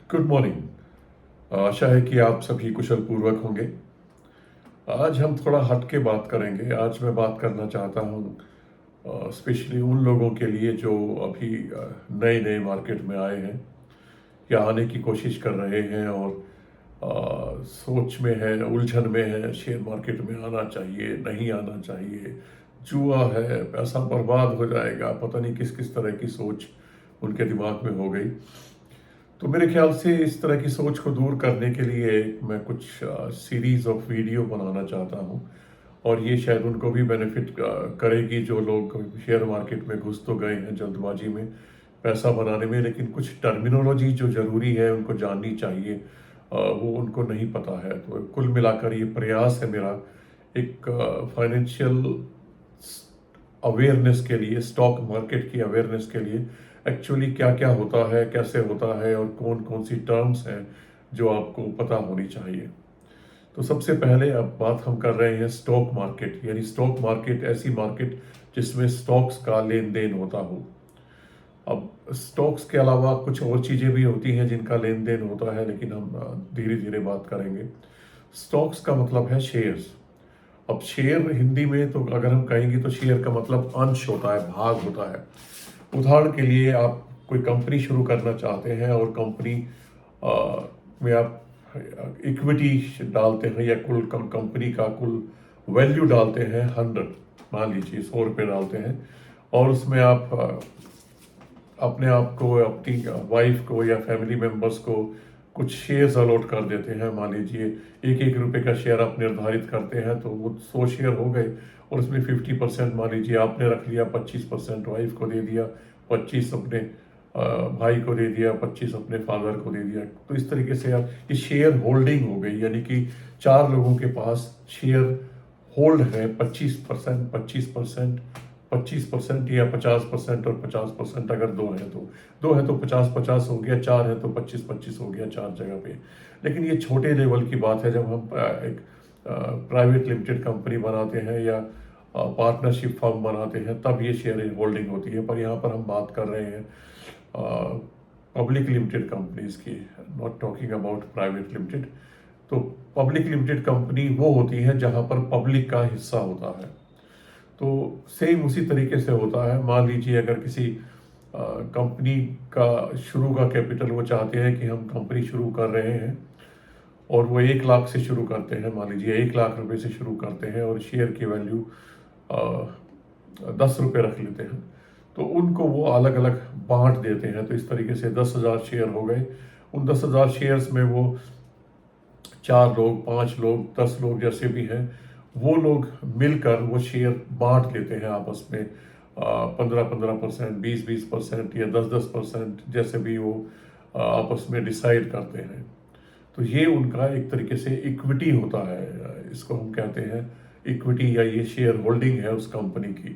Good morning. आशा है कि आप सभी कुशल पूर्वक होंगे। आज हम थोड़ा हट के बात करेंगे। आज मैं बात करना चाहता हूँ स्पेशली उन लोगों के लिए जो अभी नए नए मार्केट में आए हैं या आने की कोशिश कर रहे हैं और सोच में है, उलझन में है, शेयर मार्केट में आना चाहिए नहीं आना चाहिए, जुआ है, पैसा बर्बाद हो जाएगा, पता नहीं किस किस तरह की सोच उनके दिमाग में हो गई। तो मेरे ख्याल से इस तरह की सोच को दूर करने के लिए मैं कुछ सीरीज ऑफ वीडियो बनाना चाहता हूँ और ये शायद उनको भी बेनिफिट करेगी जो लोग शेयर मार्केट में घुस तो गए हैं जल्दबाजी में पैसा बनाने में, लेकिन कुछ टर्मिनोलॉजी जो ज़रूरी है उनको जाननी चाहिए, वो उनको नहीं पता है। तो कुल मिलाकर ये प्रयास है मेरा एक फाइनेंशियल अवेयरनेस के लिए, स्टॉक मार्केट की अवेयरनेस के लिए एक्चुअली क्या क्या होता है, कैसे होता है और कौन कौन सी टर्म्स हैं जो आपको पता होनी चाहिए। तो सबसे पहले अब बात हम कर रहे हैं स्टॉक मार्केट, यानी स्टॉक मार्केट ऐसी मार्केट जिसमें स्टॉक्स का लेन देन होता हो। अब स्टॉक्स के अलावा कुछ और चीज़ें भी होती हैं जिनका लेन देन होता है, लेकिन हम धीरे धीरे बात करेंगे। स्टॉक्स का मतलब है शेयर्स। अब शेयर हिंदी में तो अगर हम कहेंगे तो शेयर का मतलब अंश होता है, भाग होता है। उदाहरण के लिए आप कोई कंपनी शुरू करना चाहते हैं और कंपनी में आप इक्विटी डालते हैं या कुल कंपनी का कुल वैल्यू डालते हैं 100, मान लीजिए 100 रुपये डालते हैं और उसमें आप अपने आप को, अपनी वाइफ को या फैमिली मेम्बर्स को कुछ शेयर्स अलॉट कर देते हैं। मान लीजिए 1-1 रुपये का शेयर आप निर्धारित करते हैं तो वो 100 शेयर हो गए और उसमें 50% मान लीजिए आपने रख लिया, 25% वाइफ को दे दिया, 25 अपने भाई को दे दिया, 25 अपने फादर को दे दिया। तो इस तरीके से आप ये शेयर होल्डिंग हो गई, यानी कि 4 लोगों के पास शेयर होल्ड है 25%, 25%, 25% या 50% और 50%। अगर दो है तो 50-50 हो गया, 4 है तो 25-25 हो गया 4 जगह पे। लेकिन ये छोटे लेवल की बात है। जब हम एक प्राइवेट लिमिटेड कंपनी बनाते हैं या पार्टनरशिप फर्म बनाते हैं तब ये शेयर होल्डिंग होती है। पर यहाँ पर हम बात कर रहे हैं पब्लिक लिमिटेड कंपनीज की, not talking about private limited. तो पब्लिक लिमिटेड कंपनी वो होती है जहाँ पर पब्लिक का हिस्सा होता है। तो सेम उसी तरीके से होता है। मान लीजिए अगर किसी कंपनी का शुरू का कैपिटल, वो चाहते हैं कि हम कंपनी शुरू कर रहे हैं और वो 1 लाख से शुरू करते हैं, मान लीजिए 1 लाख रुपए से शुरू करते हैं और शेयर की वैल्यू 10 रुपये रख लेते हैं, तो उनको वो अलग अलग बांट देते हैं। तो इस तरीके से 10,000 शेयर हो गए। उन 10,000 शेयर्स में वो 4 लोग, 5 लोग, 10 लोग जैसे भी हैं, वो लोग मिलकर वो शेयर बांट लेते हैं आपस में 15-15%, 20-20% या 10-10%, जैसे भी वो आपस में डिसाइड करते हैं। तो ये उनका एक तरीके से इक्विटी होता है, इसको हम कहते हैं इक्विटी, या ये शेयर होल्डिंग है उस कंपनी की।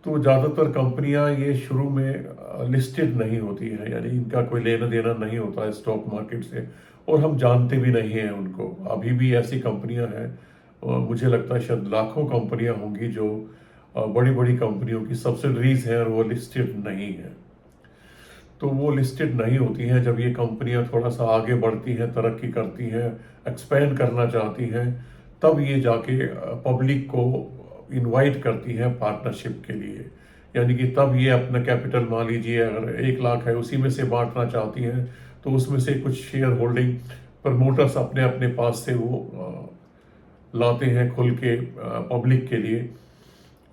तो ज़्यादातर कंपनियां ये शुरू में लिस्टेड नहीं होती हैं, यानी इनका कोई लेना देना नहीं होता है स्टॉक मार्केट से और हम जानते भी नहीं हैं उनको। अभी भी ऐसी कंपनियां हैं, मुझे लगता है शायद लाखों कंपनियां होंगी जो बड़ी बड़ी कंपनियों की सब्सिडरीज हैं और वो लिस्टेड नहीं है। तो वो लिस्टेड नहीं होती हैं। जब ये कंपनियां थोड़ा सा आगे बढ़ती हैं, तरक्की करती हैं, एक्सपेंड करना चाहती हैं, तब ये जाके पब्लिक को इनवाइट करती हैं पार्टनरशिप के लिए। यानी कि तब ये अपना कैपिटल, मान लीजिए अगर 1 लाख है, उसी में से बांटना चाहती हैं, तो उसमें से कुछ शेयर होल्डिंग प्रमोटर्स अपने अपने पास से वो लाते हैं खुल के पब्लिक के लिए,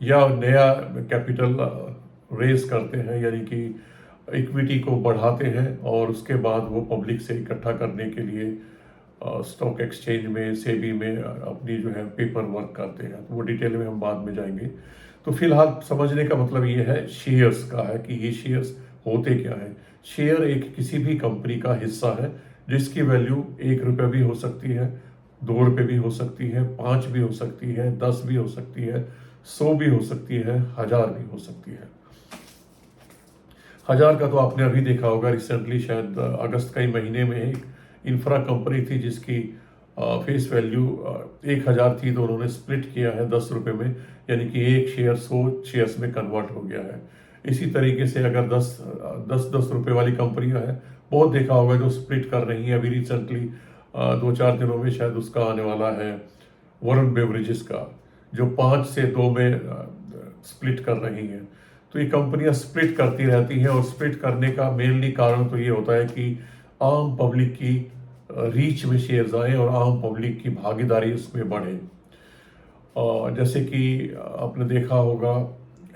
या नया कैपिटल रेज करते हैं, यानी कि इक्विटी को बढ़ाते हैं और उसके बाद वो पब्लिक से इकट्ठा करने के लिए स्टॉक एक्सचेंज में, सेबी में अपनी जो है पेपर वर्क करते हैं। तो वो डिटेल में हम बाद में जाएंगे। तो फिलहाल समझने का मतलब ये है शेयर्स का है कि ये शेयर्स होते क्या है। शेयर एक किसी भी कंपनी का हिस्सा है जिसकी वैल्यू 1 रुपये भी हो सकती है, 2 रुपये भी हो सकती है, 5 भी हो सकती है, 10 भी हो सकती है, 100 भी हो सकती है, 1000 भी हो सकती है। 1000 का तो आपने अभी देखा होगा, रिसेंटली शायद अगस्त का ही महीने में एक इंफ्रा कंपनी थी जिसकी फेस वैल्यू 1000 थी, तो उन्होंने स्प्लिट किया है 10 रुपये में, यानी कि एक शेयर 100 शेयर्स में कन्वर्ट हो गया है। इसी तरीके से अगर 10 रुपए वाली कंपनियां हैं, बहुत देखा होगा जो स्प्लिट कर रही हैं। अभी रिसेंटली 2-4 दिनों में शायद उसका आने वाला है वरुण बेवरेजेस का, जो 5 से 2 में स्प्लिट कर रही हैं। तो ये कंपनियां स्प्लिट करती रहती हैं, और स्प्लिट करने का मेनली कारण तो ये होता है कि आम पब्लिक की रीच में शेयर्स आए और आम पब्लिक की भागीदारी उसमें बढ़े। जैसे कि आपने देखा होगा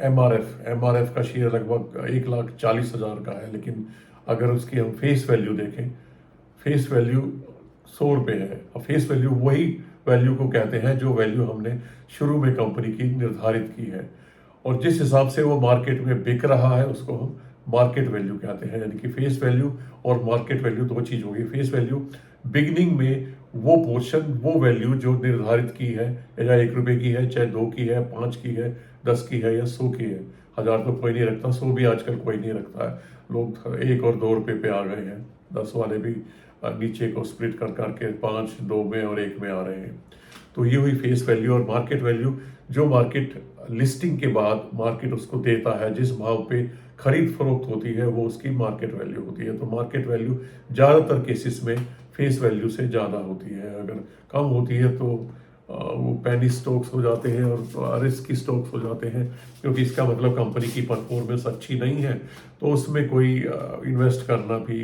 एमआरएफ का शेयर लगभग 1,40,000 का है, लेकिन अगर उसकी हम फेस वैल्यू देखें, फेस वैल्यू 100 रुपये है। और फेस वैल्यू वही वैल्यू को कहते हैं जो वैल्यू हमने शुरू में कंपनी की निर्धारित की है, और जिस हिसाब से वो मार्केट में बिक रहा है उसको हम मार्केट वैल्यू कहते हैं। यानी कि फेस वैल्यू और मार्केट वैल्यू दो चीज होगी। फेस वैल्यू बिगनिंग में वो पोर्शन, वो वैल्यू जो निर्धारित की है, चाहे 1 रुपये की है, चाहे 2 की है, 5 की है, 10 की है या 100 की है। 1000 तो कोई नहीं रखता, 100 भी आजकल कोई नहीं रखता है। लोग 1 और 2 रुपये पे आ गए हैं। 10 वाले भी नीचे को स्प्लिट कर करके 5, 2 में और 1 में आ रहे हैं। तो ये हुई फेस वैल्यू। और मार्केट वैल्यू, जो मार्केट लिस्टिंग के बाद मार्केट उसको देता है, जिस भाव पे खरीद फरोख्त होती है, वो उसकी मार्केट वैल्यू होती है। तो मार्केट वैल्यू ज़्यादातर केसेस में फेस वैल्यू से ज़्यादा होती है। अगर कम होती है तो वो पेनी स्टॉक्स हो जाते हैं और रिस्की स्टॉक्स हो जाते हैं, क्योंकि इसका मतलब कंपनी की परफॉर्मेंस अच्छी नहीं है, तो उसमें कोई इन्वेस्ट करना भी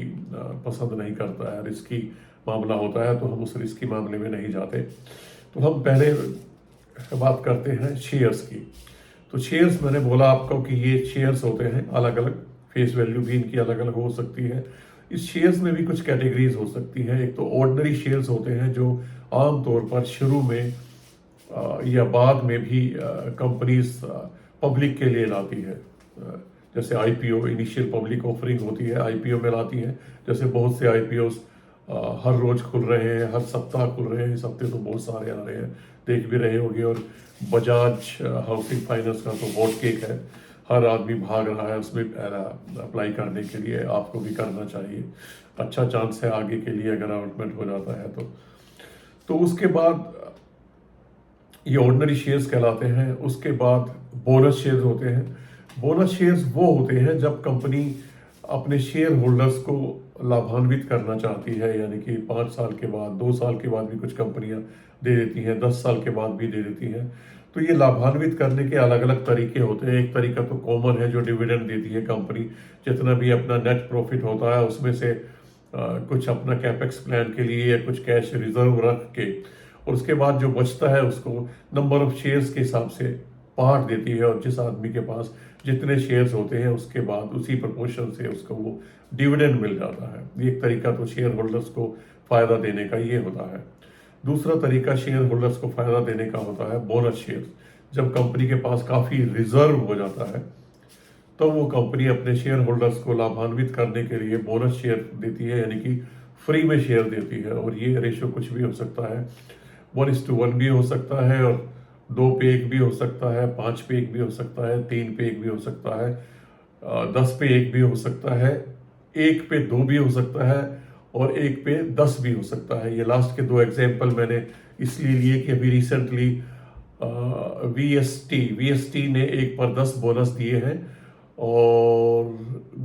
पसंद नहीं करता है। रिस्की मामला होता है तो हम उस रिस्की मामले में नहीं जाते। तो हम पहले बात करते हैं शेयर्स की। तो शेयर्स, मैंने बोला आपको कि ये शेयर्स होते हैं अलग अलग, फेस वैल्यू भी इनकी अलग अलग हो सकती है। इस शेयर्स में भी कुछ कैटेगरीज हो सकती हैं। एक तो ऑर्डिनरी शेयर्स होते हैं जो आमतौर पर शुरू में या बाद में भी कंपनीज पब्लिक के लिए लाती है। जैसे आईपीओ, इनिशियल पब्लिक ऑफरिंग होती है, आईपीओ में लाती है। जैसे बहुत से आईपीओस हर रोज खुल रहे हैं, हर सप्ताह खुल रहे हैं। इस हफ्ते तो बहुत सारे आ रहे हैं, देख भी रहे होंगे। और बजाज हाउसिंग फाइनेंस का तो हॉट केक है, हर आदमी भाग रहा है उसमें अप्लाई करने के लिए। आपको भी करना चाहिए, अच्छा चांस है आगे के लिए अगर अलॉटमेंट हो जाता है तो उसके बाद ये ऑर्डिनरी शेयर्स कहलाते हैं। उसके बाद बोनस शेयर्स होते हैं। बोनस शेयर्स वो होते हैं जब कंपनी अपने शेयर होल्डर्स को लाभान्वित करना चाहती है, यानी कि 5 साल के बाद, 2 साल के बाद भी कुछ कंपनियां दे देती हैं, 10 साल के बाद भी दे देती हैं। तो ये लाभान्वित करने के अलग अलग तरीके होते हैं। एक तरीका तो कॉमन है, जो डिविडेंड देती है कंपनी। जितना भी अपना नेट प्रॉफिट होता है उसमें से कुछ अपना कैपेक्स प्लान के लिए या कुछ कैश रिजर्व रख के, और उसके बाद जो बचता है उसको नंबर ऑफ शेयर्स के हिसाब से बांट देती है। और जिस आदमी के पास जितने शेयर्स होते हैं उसके बाद उसी प्रोपोर्शन से उसको वो डिविडेंड मिल जाता है। एक तरीका तो शेयर होल्डर्स को फायदा देने का ये होता है। दूसरा तरीका शेयर होल्डर्स को फायदा देने का होता है बोनस शेयर। जब कंपनी के पास काफी रिजर्व हो जाता है तो वो कंपनी अपने शेयर होल्डर्स को लाभान्वित करने के लिए बोनस शेयर देती है, यानी कि फ्री में शेयर देती है। और ये रेशो कुछ भी हो सकता है, 1:1 भी हो सकता है, और 2 पे 1 भी हो सकता है, 5 पे 1 भी हो सकता है, 3 पे 1 भी हो सकता है, 10 पे 1 भी हो सकता है, 1 पे 2 भी हो सकता है, और 1 पे 10 भी हो सकता है। ये लास्ट के 2 एग्जाम्पल मैंने इसलिए लिए कि अभी रिसेंटली वीएसटी ने 1 पर 10 बोनस दिए हैं, और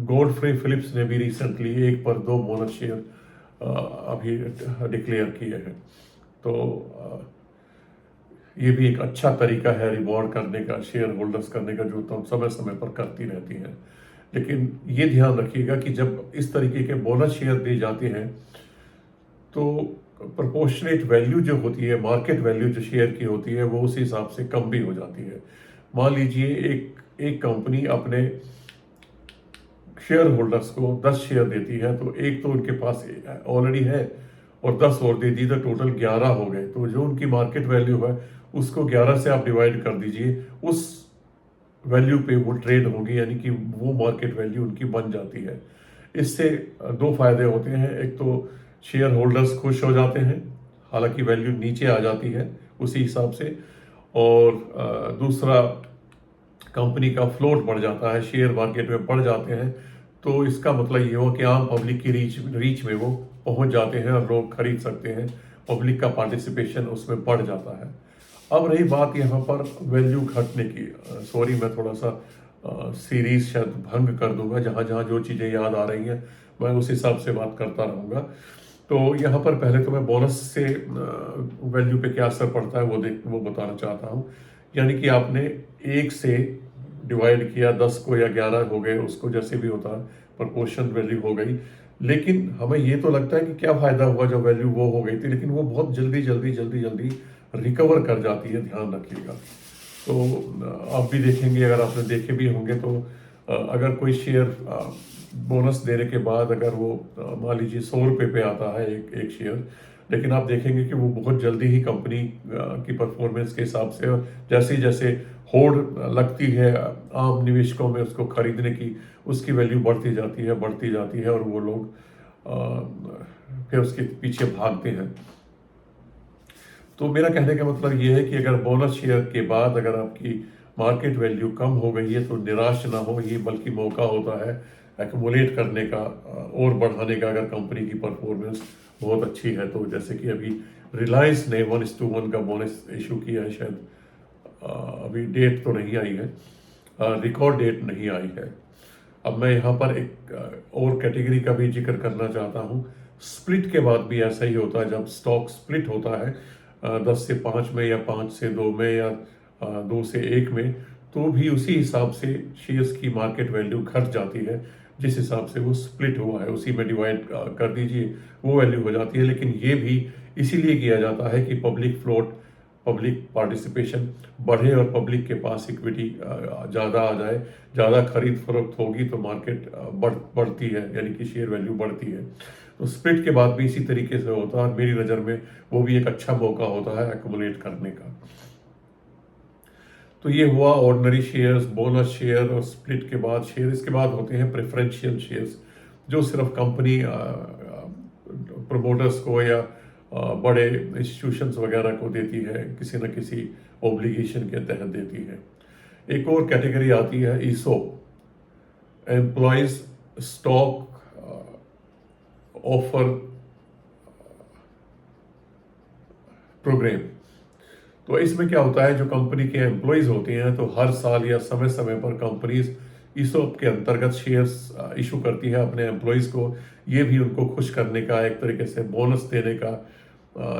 गॉडफ्रे फिलिप्स ने भी रिसेंटली 1 पर 2 बोनस शेयर अभी डिक्लेयर किए हैं। तो ये भी एक अच्छा तरीका है रिवॉर्ड करने का, शेयर होल्डर्स करने का, जो तो समय समय पर करती रहती हैं। लेकिन ये ध्यान रखिएगा कि जब इस तरीके के बोनस शेयर दिए जाते हैं तो प्रोपोर्शनेट वैल्यू जो होती है, मार्केट वैल्यू जो शेयर की होती है, वो उस हिसाब से कम भी हो जाती है। मान लीजिए एक कंपनी अपने शेयर होल्डर्स को 10 शेयर देती है, तो एक तो उनके पास ऑलरेडी है और 10 और दे दी, तो टोटल 11 हो गए। तो जो उनकी मार्केट वैल्यू है उसको 11 से आप डिवाइड कर दीजिए, उस वैल्यू पे वो ट्रेड होगी, यानी कि वो मार्केट वैल्यू उनकी बन जाती है। इससे 2 फायदे होते हैं। एक तो शेयर होल्डर्स खुश हो जाते हैं, हालांकि वैल्यू नीचे आ जाती है उसी हिसाब से, और दूसरा कंपनी का फ्लोट बढ़ जाता है, शेयर मार्केट में बढ़ जाते हैं। तो इसका मतलब ये हो कि आम पब्लिक की रीच में वो पहुंच जाते हैं और लोग खरीद सकते हैं, पब्लिक का पार्टिसिपेशन उसमें बढ़ जाता है। अब रही बात यहाँ पर वैल्यू घटने की, सॉरी मैं थोड़ा सा सीरीज शायद भंग कर दूंगा, जहाँ जहाँ जो चीज़ें याद आ रही हैं मैं उस हिसाब से बात करता रहूँगा। तो यहाँ पर पहले तो मैं बोनस से वैल्यू पे क्या असर पड़ता है वो बताना चाहता हूँ। यानी कि आपने 1 से डिवाइड किया 10 को या 11 हो गए, उसको जैसे भी होता है प्रपोर्शन वैल्यू हो गई। लेकिन हमें ये तो लगता है कि क्या फ़ायदा हुआ जब वैल्यू वो हो गई थी, लेकिन वो बहुत जल्दी जल्दी जल्दी जल्दी रिकवर कर जाती है, ध्यान रखिएगा। तो आप भी देखेंगे, अगर आपने देखे भी होंगे तो अगर कोई शेयर बोनस देने के बाद अगर वो मान लीजिए 100 रुपये पे आता है एक शेयर, लेकिन आप देखेंगे कि वो बहुत जल्दी ही कंपनी की परफॉर्मेंस के हिसाब से, और जैसे जैसे होड़ लगती है आम निवेशकों में उसको खरीदने की, उसकी वैल्यू बढ़ती जाती है और वो लोग फिर उसके पीछे भागते हैं। तो मेरा कहने का मतलब ये है कि अगर बोनस शेयर के बाद अगर आपकी मार्केट वैल्यू कम हो गई है तो निराश ना हो, ये बल्कि मौका होता है एक्युमुलेट करने का और बढ़ाने का, अगर कंपनी की परफॉर्मेंस बहुत अच्छी है तो। जैसे कि अभी रिलायंस ने 1:1 का बोनस इशू किया है, शायद अभी डेट तो नहीं आई है, रिकॉर्ड डेट नहीं आई है। अब मैं यहाँ पर एक और कैटेगरी का भी जिक्र करना चाहता हूँ। स्प्लिट के बाद भी ऐसा ही होता है, जब स्टॉक स्प्लिट होता है 10 से 5 में या 5 से 2 में या 2 से 1 में, तो भी उसी हिसाब से शेयर्स की मार्केट वैल्यू घट जाती है, जिस हिसाब से वो स्प्लिट हुआ है उसी में डिवाइड कर दीजिए, वो वैल्यू हो जाती है। लेकिन ये भी इसीलिए किया जाता है कि पब्लिक फ्लोट, पब्लिक पार्टिसिपेशन बढ़े और पब्लिक के पास इक्विटी ज़्यादा आ जाए, ज़्यादा खरीद फरोख्त होगी तो मार्केट बढ़ती है, यानी कि शेयर वैल्यू बढ़ती है। तो स्प्लिट के बाद भी इसी तरीके से होता है, और मेरी नज़र में वो भी एक अच्छा मौका होता है एक्युमुलेट करने का। तो ये हुआ ऑर्डिनरी शेयर्स, बोनस शेयर और स्प्लिट के बाद शेयर। इसके बाद होते हैं प्रेफरेंशियल शेयर्स, जो सिर्फ कंपनी प्रमोटर्स को या बड़े इंस्टीट्यूशंस वगैरह को देती है, किसी न किसी ओब्लिगेशन के तहत देती है। एक और कैटेगरी आती है ईसो, एम्प्लॉयज स्टॉक ऑफर प्रोग्राम। तो इसमें क्या होता है, जो कंपनी के एम्प्लॉयज होते हैं तो हर साल या समय समय पर कंपनीज ईसोप के अंतर्गत शेयर्स इशू करती है अपने एम्प्लॉयज को। ये भी उनको खुश करने का, एक तरीके से बोनस देने का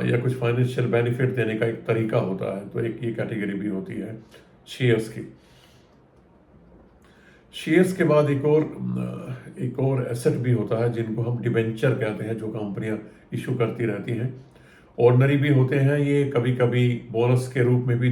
या कुछ फाइनेंशियल बेनिफिट देने का एक तरीका होता है। तो एक ये कैटेगरी भी होती है शेयर्स की। शेयर्स के बाद एक और एसेट भी होता है, जिनको हम डिबेंचर कहते हैं, जो कंपनियां इशू करती रहती हैं। ऑर्डिनरी भी होते हैं ये, कभी कभी बोनस के रूप में भी